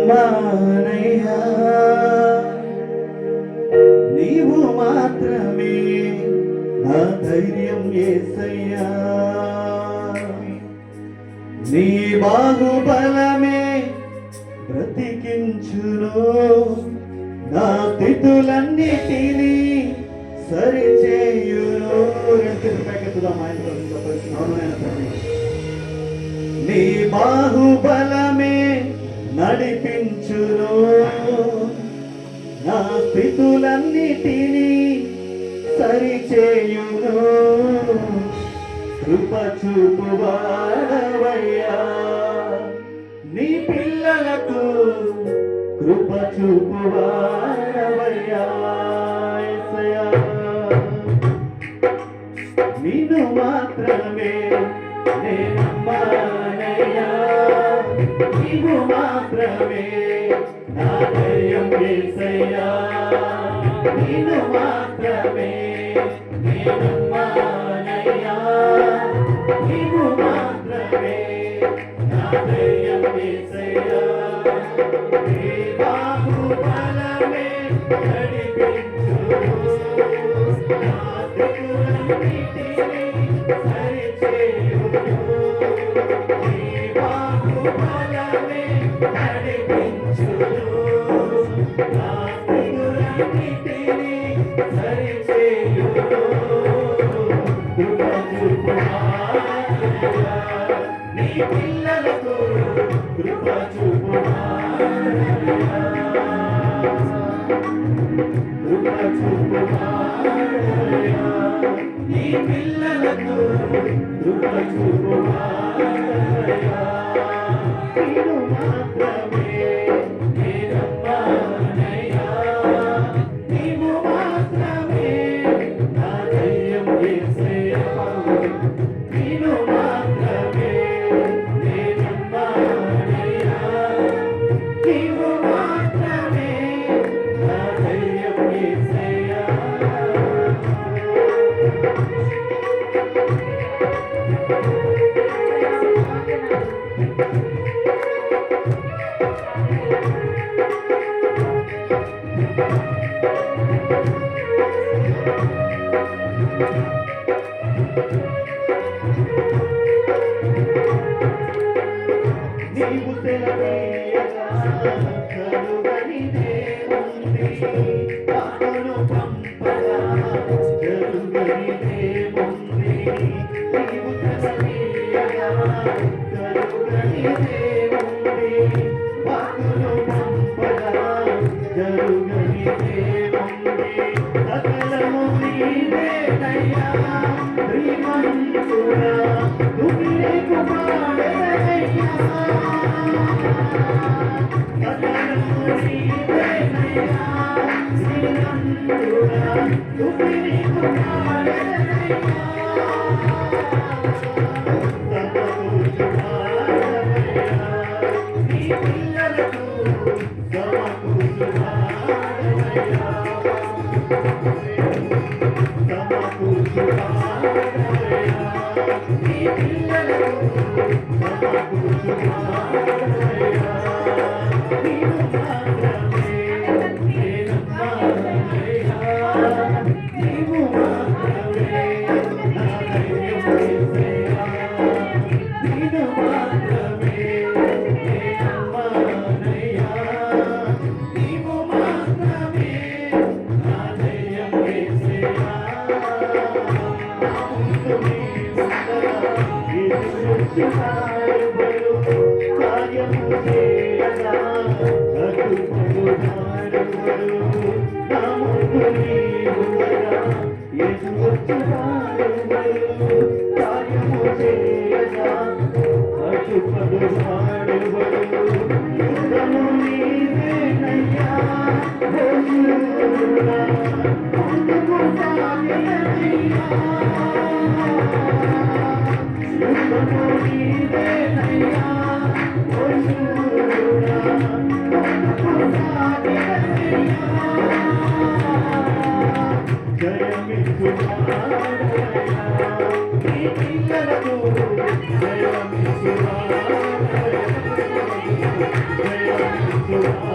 నేనమ్మానయ్యా నీవు మాత్రమే నా ధైర్యం యేసయ్యా నీ బాహుబలమే బ్రతికించును నా స్థితులన్నిటినీ సరిచేయును నీ బాహుబలమే నడిపించును నా స్థితులన్నిటినీ సరిచేయును కృప చూపువాడవయ్యా నీ పిల్లలకు కృప చూపువాడవయ్యా యేసయ్యా నిన్ను మాత్రమే నేనమ్మానయ్యా నీవు మాత్రమే నా ధైర్యం యేసయ్యా నిన్ను మాత్రమే నేనమ్మానయ్యా నీవు మాత్రమే నా ధైర్యం యేసయ్యా నీ బాహుబలమే నడిపించు నా స్థితులన్నిటినీ సరిచేయును నీ బాహుబలమే నడిపించును నా స్థితులన్నిటినీ సరిచేయును కృప చూపువాడవయ్యా నీ పిల్లలకు కృప చూపువాడవయ్యా కృప చూపువాడవయ్యా నీ పిల్లలకు కృప చూపువాడవయ్యా నీవు మాత్రమే నేనమ్మానయ్యా నీవు మాత్రమే నా ధైర్యం యేసయ్యా నీవు మాత్రమే నేనమ్మానయ్యా నీవు మాత్రమే నా ధైర్యం యేసయ్యా నీవు సెలవీయగా కలుగనిదేముంది పాటను పంపగా జరుగనిదేముంది నీవు సెలవీయగా కలుగనిదేముంది పాటను పంపగా జరుగనిదేముంది సకలము నీవేనయ్యా శ్రీమంతుడా నువ్వే కుమారుడవయ్యా సకలము నీవేనయ్యా శ్రీమంతుడా నువ్వే కుమారుడవయ్యా సమకూర్చువాడవయ్యా నీ పిల్లలకు సమకూర్చువాడవయ్యా సమకూర్చువాడవయ్యా నీ పిల్లలకు సమకూర్చువాడవయ్యా నీవు మాత్రమే నేనమ్మానయ్యా నీవు మాత్రమే నా ధైర్యం యేసయ్యా నీవు మాత్రమే నేనమ్మానయ్యా నీవు మాత్రమే నా ధైర్యం యేసయ్యా నా ముందు నీవుండగా ఎదురొచ్చినాడెవరు కార్యము చేయగా అడ్డుపడువాడెవరు నా ముందు నీవుండగా ఎదురొచ్చినాడెవరు కార్యము చేయగా అడ్డుపడువాడెవరు యుద్ధము నీవేనయ్యా ఓ శూరుడా ముందుకు సాగెదయ్యా యుద్ధము నీవేనయ్యా ఓ శూరుడా ముందుకు సాగెదయ్యా జయమిచ్చువాడవయ్యా నీ పిల్లలకు జయమిచ్చువాడవయ్యా Hallelujah.